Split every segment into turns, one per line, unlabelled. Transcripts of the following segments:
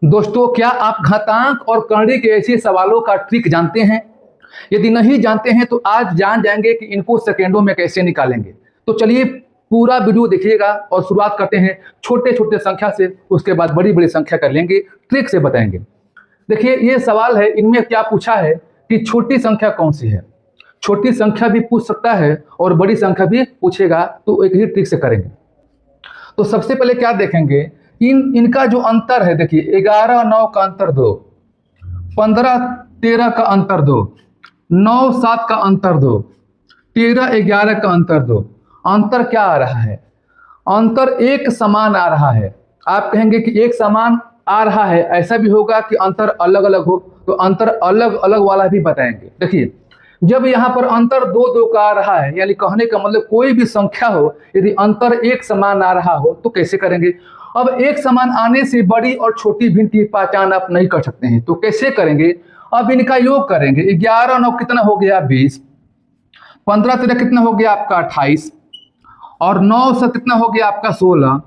दोस्तों, क्या आप घातांक और करणी के ऐसे सवालों का ट्रिक जानते हैं? यदि नहीं जानते हैं तो आज जान जाएंगे कि इनको सेकेंडों में कैसे निकालेंगे। तो चलिए पूरा वीडियो देखिएगा और शुरुआत करते हैं छोटे छोटे संख्या से, उसके बाद बड़ी बड़ी संख्या कर लेंगे, ट्रिक से बताएंगे। देखिए ये सवाल है, इनमें क्या पूछा है कि छोटी संख्या कौन सी है। छोटी संख्या भी पूछ सकता है और बड़ी संख्या भी पूछेगा, तो एक ही ट्रिक से करेंगे। तो सबसे पहले क्या देखेंगे, इनका जो अंतर है, देखिए 11 9 का अंतर 2, 15 13 का अंतर 2, 9 7 का अंतर 2, 13 11 का अंतर 2। अंतर क्या आ रहा है? अंतर एक समान आ रहा है। आप कहेंगे कि एक समान आ रहा है, ऐसा भी होगा कि अंतर अलग अलग हो, तो अंतर अलग अलग वाला भी बताएंगे। देखिए जब यहाँ पर अंतर 2 2 का आ रहा है, यानी कहने का मतलब कोई भी संख्या हो, यदि अंतर एक समान आ रहा हो तो कैसे करेंगे। अब एक समान आने से बड़ी और छोटी भिन्न की पहचान आप नहीं कर सकते हैं, तो कैसे करेंगे। अब इनका योग करेंगे। 11 9 कितना हो गया 20, 15 13 कितना हो गया आपका 28, और 9 से कितना हो गया आपका 16,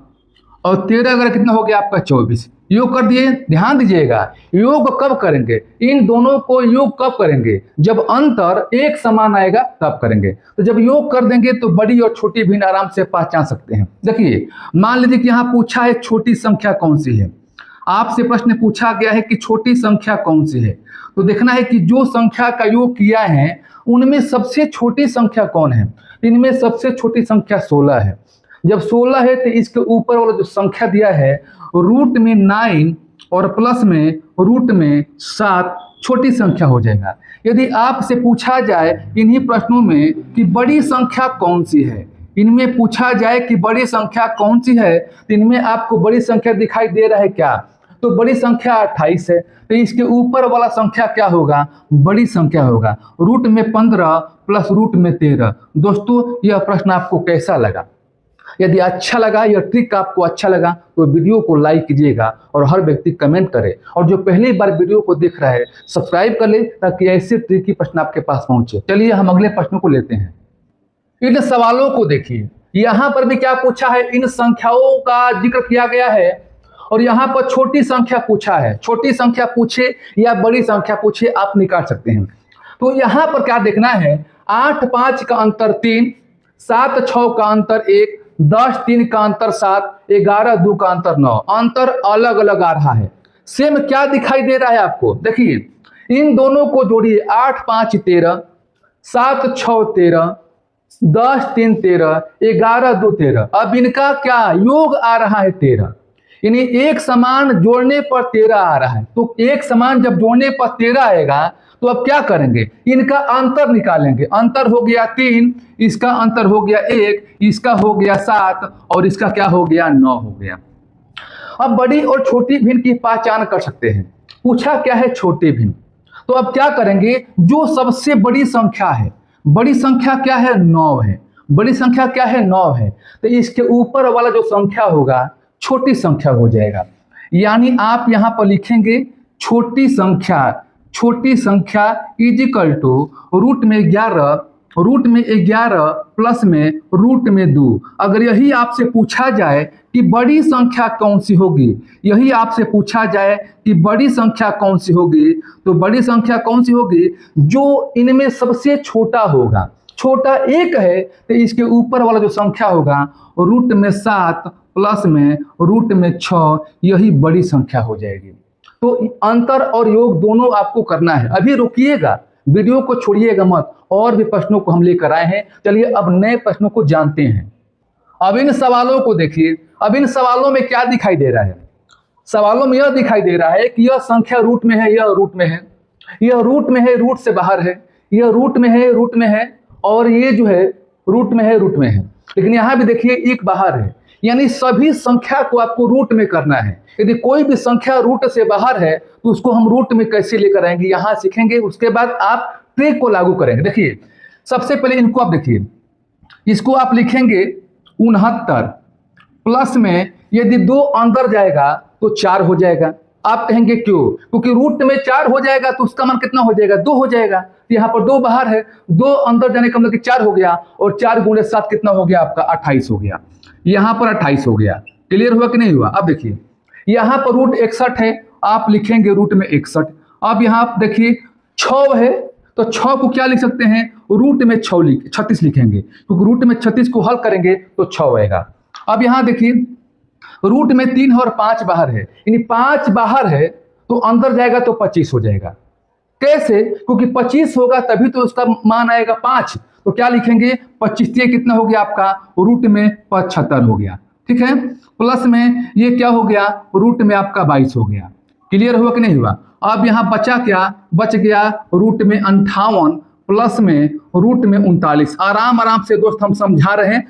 और 13 अगर कितना हो गया आपका 24। योग कर दिए। ध्यान दीजिएगा, योग कब करेंगे, इन दोनों को योग कब करेंगे, जब अंतर एक समान आएगा तब करेंगे। तो जब योग कर देंगे तो बड़ी और छोटी भिन्न आराम से पहचान सकते हैं। देखिए मान लीजिए कि यहाँ पूछा है छोटी संख्या कौन सी है, आपसे प्रश्न पूछा गया है कि छोटी संख्या कौन सी है। तो देखना है कि जो संख्या का योग किया है उनमें सबसे छोटी संख्या कौन है। इनमें सबसे छोटी संख्या 16 है। जब 16 है तो इसके ऊपर वाला जो संख्या दिया है रूट में 9 और प्लस में रूट में 7 छोटी संख्या हो जाएगा। यदि आपसे पूछा जाए इन्हीं प्रश्नों में कि बड़ी संख्या कौन सी है, इनमें पूछा जाए कि बड़ी संख्या कौन सी है, तो इनमें आपको बड़ी संख्या दिखाई दे रहा है क्या, तो बड़ी संख्या 28 है। तो इसके ऊपर वाला संख्या क्या होगा, बड़ी संख्या होगा। रूट में 15 प्लस रूट में 13। दोस्तों यह प्रश्न आपको कैसा लगा? यदि अच्छा लगा, यह ट्रिक आपको अच्छा लगा तो वीडियो को लाइक कीजिएगा और हर व्यक्ति कमेंट करे, और जो पहली बार वीडियो को देख रहा है सब्सक्राइब कर ले ताकि ऐसे ट्रिकी प्रश्न आपके पास पहुंचे। चलिए हम अगले प्रश्नों को लेते हैं। इन सवालों को देखिए, यहां पर भी क्या पूछा है, इन संख्याओं का जिक्र किया गया है और यहाँ पर छोटी संख्या पूछा है। छोटी संख्या पूछे या बड़ी संख्या पूछे आप निकाल सकते हैं। तो यहाँ पर क्या देखना है, 8 5 का अंतर 3, 7 6 का अंतर 1, 10 3 का अंतर 7, 11 2 का अंतर 9। अंतर अलग अलग आ रहा है। सेम क्या दिखाई दे रहा है आपको, देखिए इन दोनों को जोड़िए। 8 5 13, 7 6 13, 10 3 13, 11 2 13। अब इनका क्या योग आ रहा है 13, यानी एक समान जोड़ने पर 13 आ रहा है। तो एक समान जब जोड़ने पर 13 आएगा तो अब क्या करेंगे, इनका अंतर निकालेंगे। अंतर हो गया 3, इसका अंतर हो गया 1, इसका हो गया 7 और इसका क्या हो गया 9 हो गया। अब बड़ी और छोटी भिन्न की पहचान कर सकते हैं। पूछा क्या है, छोटी भिन्न। तो अब क्या करेंगे, जो सबसे बड़ी संख्या है, बड़ी संख्या क्या है 9 है, बड़ी संख्या क्या है 9 है, तो इसके ऊपर वाला जो संख्या होगा छोटी संख्या हो जाएगा। यानी आप यहाँ पर लिखेंगे छोटी संख्या, छोटी संख्या इजिकल टू रूट में 11, रूट में 11 प्लस में रूट में 2। अगर यही आपसे पूछा जाए कि बड़ी संख्या कौन सी होगी, यही आपसे पूछा जाए कि बड़ी संख्या कौन सी होगी, तो बड़ी संख्या कौन सी होगी, जो इनमें सबसे छोटा होगा। छोटा 1 है तो इसके ऊपर वाला जो संख्या होगा रूट में 7 प्लस में रूट में 6, यही बड़ी संख्या हो जाएगी। तो अंतर और योग दोनों आपको करना है। अभी रुकिएगा, वीडियो को छोड़िएगा मत, और भी प्रश्नों को हम लेकर आए हैं। चलिए अब नए प्रश्नों को जानते हैं। अब इन सवालों को देखिए। अब इन सवालों में क्या दिखाई दे रहा है, सवालों में यह दिखाई दे रहा है कि यह संख्या रूट में है, यह रूट में है, यह रूट में है, रूट से बाहर है, यह रूट में है, रूट में है, और ये जो है रूट में है, रूट में है। लेकिन यहाँ भी देखिए एक बाहर है, यानी सभी संख्या को आपको रूट में करना है। यदि कोई भी संख्या रूट से बाहर है तो उसको हम रूट में कैसे लेकर आएंगे, यहाँ सीखेंगे। उसके बाद आप ट्रिक को लागू करेंगे। देखिए सबसे पहले इनको आप देखिए, इसको आप लिखेंगे 69 प्लस में यदि 2 अंदर जाएगा तो 4 हो जाएगा। आप कहेंगे क्यों, क्योंकि रूट में 4 हो जाएगा तो उसका मान कितना हो जाएगा, 2 हो जाएगा। यहाँ पर 2 बाहर है, 2 अंदर जाने का मतलब कि 4 हो गया, और 4 गुणे 7 कितना हो गया आपका 28 हो गया। यहाँ पर 28 हो गया। क्लियर हुआ कि नहीं हुआ? अब देखिए यहाँ पर रूट 61 है आप लिखेंगे रूट में 61। अब यहाँ देखिए 6 है तो 6 को क्या लिख सकते हैं, रूट में 36 लिखेंगे, क्योंकि रूट में 36 को हल करेंगे तो 6 आएगा। अब यहाँ देखिए रूट में 3 है और 5 बाहर है, यानी 5 बाहर है तो अंदर जाएगा तो 25 हो जाएगा। कैसे, क्योंकि 25 होगा तभी तो उसका मान आएगा 5, तो क्या लिखेंगे 25 ये कितना हो गया आपका, रूट में 75 हो गया। ठीक है, प्लस में ये क्या हो गया, रूट में आपका 22 हो गया। क्लियर हुआ कि नहीं हुआ। अब यहाँ बचा क्या, बच गया रूट में 58 प्लस में रूट में 39। आराम आराम से दोस्त हम समझा रहे हैं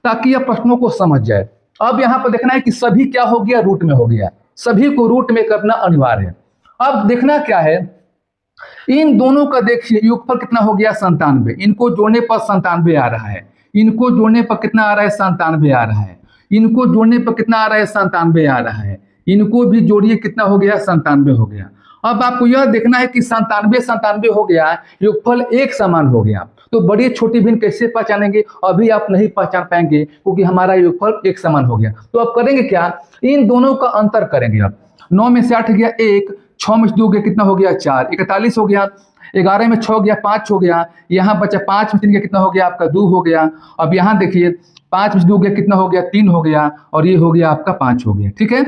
ताकि यह प्रश्नों को समझ जाए। अब यहाँ पर देखना है कि सभी क्या हो गया, रूट में हो गया, सभी को रूट में करना अनिवार्य है। अब देखना क्या है, इन दोनों का देखिए योगफल कितना हो गया 97, इनको जोड़ने पर 97 आ रहा है, इनको जोड़ने पर कितना आ रहा है 97 आ रहा है, इनको जोड़ने पर कितना आ रहा है 97 आ रहा है, इनको भी जोड़िए कितना हो गया 97 हो गया। अब आपको यह देखना है कि 97 हो गया, योगफल एक समान हो गया, तो बड़ी छोटी भिन्न कैसे पहचानेंगे, अभी आप नहीं पहचान पाएंगे क्योंकि हमारा योगफल एक समान हो गया। तो अब करेंगे क्या, इन दोनों का अंतर करेंगे। अब 9 में से 8 गया 1, 6 में से 2 गया कितना हो गया 4, 41 हो गया। 11 में 6 गया 5 हो गया, यहाँ बचा 5 में 3 गया कितना हो गया आपका 2 हो गया। अब यहाँ देखिए 5 में से 2 गया कितना हो गया 3 हो गया, और ये हो गया आपका 5 हो गया। ठीक है,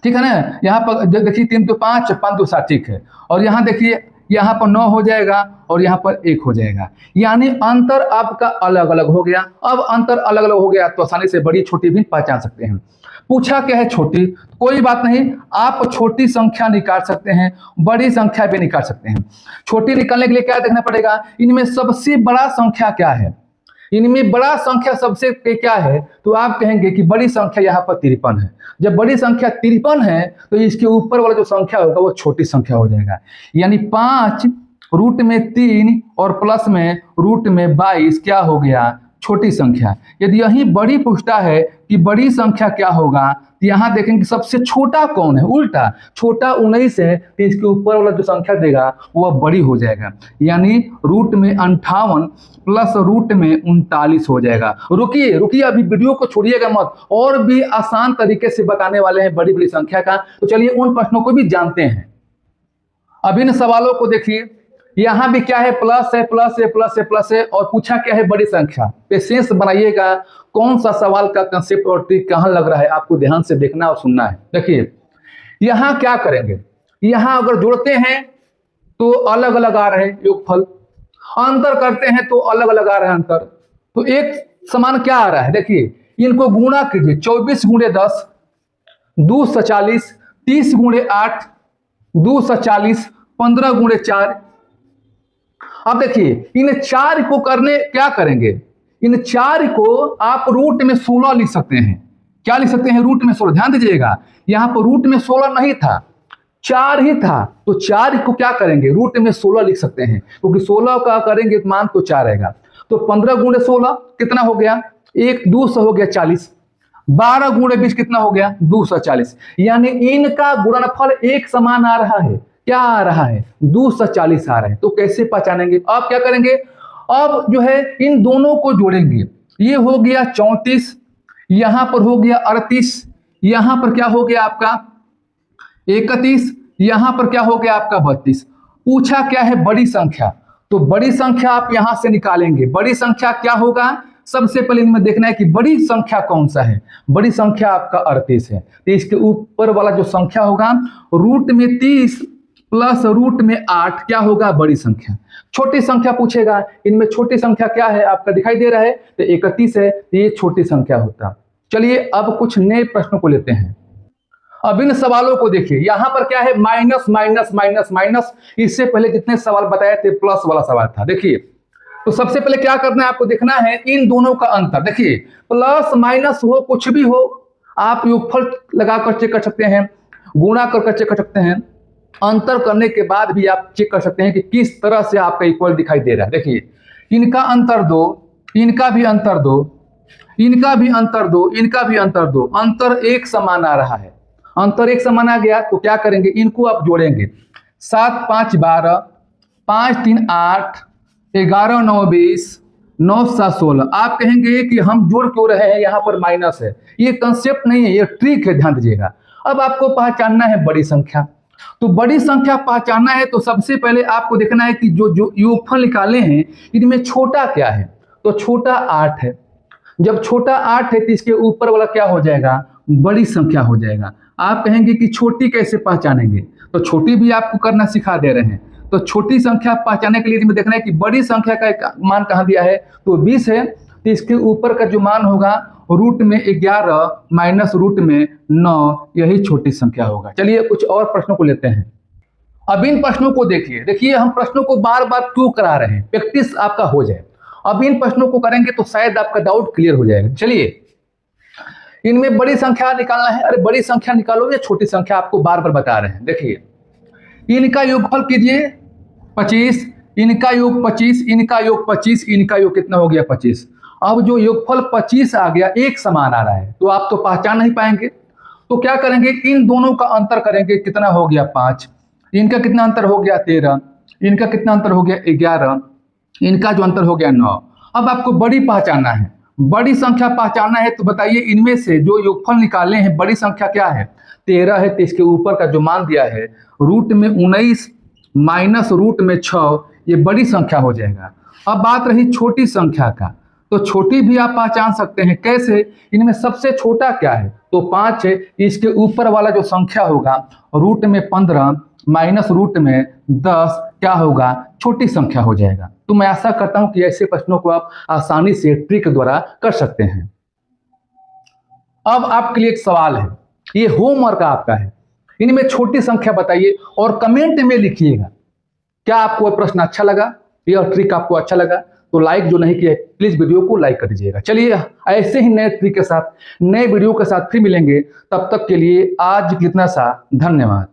ठीक है ना, यहाँ पर देखिए 3 तो 5, 5 2 7, ठीक है। और यहाँ देखिए यहाँ पर 9 हो जाएगा और यहाँ पर 1 हो जाएगा, यानी अंतर आपका अलग अलग हो गया। अब अंतर अलग अलग हो गया तो आसानी से बड़ी छोटी भी पहचान सकते हैं। पूछा क्या है छोटी, कोई बात नहीं, आप छोटी संख्या निकाल सकते हैं, बड़ी संख्या भी निकाल सकते हैं। छोटी निकालने के लिए क्या देखना पड़ेगा, इनमें सबसे बड़ा संख्या क्या है, इनमें बड़ा संख्या सबसे क्या है, तो आप कहेंगे कि बड़ी संख्या यहाँ पर 53 है। जब बड़ी संख्या 53 है तो इसके ऊपर वाला जो संख्या होगा वो छोटी संख्या हो जाएगा, यानी 5 रूट में 3 और प्लस में रूट में 22 क्या हो गया, छोटी संख्या। यदि यही बड़ी पूछता है कि बड़ी संख्या क्या होगा, तो यहाँ देखेंगे सबसे छोटा कौन है, उल्टा छोटा 19 है, तो इसके ऊपर वाला जो संख्या देगा वह बड़ी हो जाएगा, यानी रूट में 58 प्लस रूट में 39 हो जाएगा। रुकिए रुकिए, अभी वीडियो को छोड़िएगा मत, और भी आसान तरीके से बताने वाले हैं बड़ी बड़ी संख्या का, तो चलिए उन प्रश्नों को भी जानते हैं। अब इन सवालों को देखिए, यहाँ भी क्या है, प्लस है प्लस है प्लस है प्लस है, और पूछा क्या है बड़ी संख्या। पेशेंस बनाइएगा, कौन सा सवाल का कंसेप्ट और ट्रिक कहाँ लग रहा है आपको ध्यान से देखना और सुनना है। देखिए यहाँ क्या करेंगे, यहाँ अगर जोड़ते हैं तो अलग अलग आ रहे हैं योगफल, अंतर करते हैं तो अलग अलग आ रहे हैं अंतर, तो एक समान क्या आ रहा है, देखिए इनको गुणा कीजिए, 24 गुणे 10 2 × 40, 30 गुणे 8 2 × 40, 15 गुणे 4। अब देखिए इन 4 को करने क्या करेंगे, इन 4 को आप रूट में 16 लिख सकते हैं। क्या लिख सकते हैं, रूट में 16। ध्यान दीजिएगा यहाँ पर रूट में 16 नहीं था, 4 ही था, तो 4 को क्या करेंगे, रूट में 16 लिख सकते हैं, क्योंकि 16 का करेंगे मान तो 4 आएगा। तो 15 गुणे 16 कितना हो गया, 1 200 हो गया 40, 12 गुणे 20 कितना हो गया 240, यानी इनका गुणनफल एक समान आ रहा है। क्या आ रहा है, 240 आ रहा है। तो कैसे पहचानेंगे, आप क्या करेंगे, अब जो है इन दोनों को जोड़ेंगे, ये हो गया 34, यहां पर हो गया 38, यहां पर क्या हो गया आपका 31, यहां पर क्या हो गया आपका 32। पूछा क्या है बड़ी संख्या, तो बड़ी संख्या आप यहां से निकालेंगे। बड़ी संख्या क्या होगा, सबसे पहले इनमें देखना है कि बड़ी संख्या कौन सा है। बड़ी संख्या आपका 38 है, तो इसके ऊपर वाला जो संख्या होगा रूट में 30 प्लस रूट में 8 क्या होगा, बड़ी संख्या। छोटी संख्या पूछेगा, इनमें छोटी संख्या क्या है आपका दिखाई दे रहा है, तो 31 है, तो ये छोटी संख्या होता। चलिए अब कुछ नए प्रश्नों को लेते हैं। अब इन सवालों को देखिए, यहां पर क्या है, माइनस माइनस माइनस माइनस। इससे पहले जितने सवाल बताए थे प्लस वाला सवाल था। देखिए तो सबसे पहले क्या करना है, आपको देखना है इन दोनों का अंतर। देखिए प्लस माइनस हो कुछ भी हो, आप योगफल लगाकर चेक कर सकते हैं, गुणा कर चेक कर सकते हैं, अंतर करने के बाद भी आप चेक कर सकते हैं कि किस तरह से आपका इक्वल दिखाई दे रहा है। देखिए इनका अंतर दो, इनका भी अंतर दो, इनका भी अंतर दो, इनका भी अंतर दो, अंतर एक समान आ रहा है। अंतर एक समान आ गया तो क्या करेंगे, इनको आप जोड़ेंगे। 7 5 12, 5 3 8, 11 9 20, 9 7 16। आप कहेंगे कि हम जोड़ क्यों रहे हैं, यहाँ पर माइनस है। ये कंसेप्ट नहीं है, ये ट्रिक है, ध्यान दीजिएगा। अब आपको पहचानना है बड़ी संख्या। तो बड़ी संख्या पहचानना है तो सबसे पहले आपको देखना है कि जो योगफल निकाले हैं इनमें छोटा क्या है। तो छोटा 8 है। जब छोटा 8 है तो इसके ऊपर वाला क्या हो जाएगा, बड़ी संख्या हो जाएगा। आप कहेंगे कि छोटी कैसे पहचानेंगे, तो छोटी भी आपको करना सिखा दे रहे हैं। तो छोटी संख्या पहचानने के लिए इसमें देखना है कि बड़ी संख्या का मान कहाँ दिया है, तो 20 है। तो इसके ऊपर का जो मान होगा रूट में 11 माइनस रूट में 9, यही छोटी संख्या होगा। चलिए कुछ और प्रश्नों को लेते हैं। अब इन प्रश्नों को देखिए हम प्रश्नों को बार बार क्यों करा रहे हैं, प्रैक्टिस आपका हो जाए। अब इन प्रश्नों को करेंगे तो शायद आपका डाउट क्लियर हो जाएगा। चलिए इनमें बड़ी संख्या निकालना है। अरे बड़ी संख्या निकालो या छोटी संख्या, आपको बार बार बता रहे हैं। देखिए इनका योगफल कीजिए 25, इनका योग 25, इनका योग 25, इनका योग कितना हो गया 25। अब जो योगफल 25 आ गया, एक समान आ रहा है, तो आप तो पहचान नहीं पाएंगे। तो क्या करेंगे, इन दोनों का अंतर करेंगे, कितना हो गया 5, इनका कितना अंतर हो गया 13, इनका कितना अंतर हो गया 11, इनका जो अंतर हो गया 9। अब आपको बड़ी पहचानना है, बड़ी संख्या पहचानना है। तो बताइए इनमें से जो योगफल निकाले हैं बड़ी संख्या क्या है, 13 है। तो इसके ऊपर का जो मान दिया है रूट में 19 माइनस रूट में 6, ये बड़ी संख्या हो जाएगा। अब बात रही छोटी संख्या का, तो छोटी भी आप पहचान सकते हैं। कैसे, इनमें सबसे छोटा क्या है, तो 5 है। इसके ऊपर वाला जो संख्या होगा रूट में 15 माइनस रूट में 10, क्या होगा, छोटी संख्या हो जाएगा। तो मैं आशा करता हूं कि ऐसे प्रश्नों को आप आसानी से ट्रिक द्वारा कर सकते हैं। अब आपके लिए एक सवाल है, ये होमवर्क आपका है। इनमें छोटी संख्या बताइए और कमेंट में लिखिएगा क्या आपको प्रश्न अच्छा लगा, यह ट्रिक आपको अच्छा लगा। तो लाइक जो नहीं किया है प्लीज वीडियो को लाइक कर दीजिएगा। चलिए ऐसे ही नए ट्रिक के साथ, नए वीडियो के साथ फिर मिलेंगे। तब तक के लिए आज कितना सा धन्यवाद।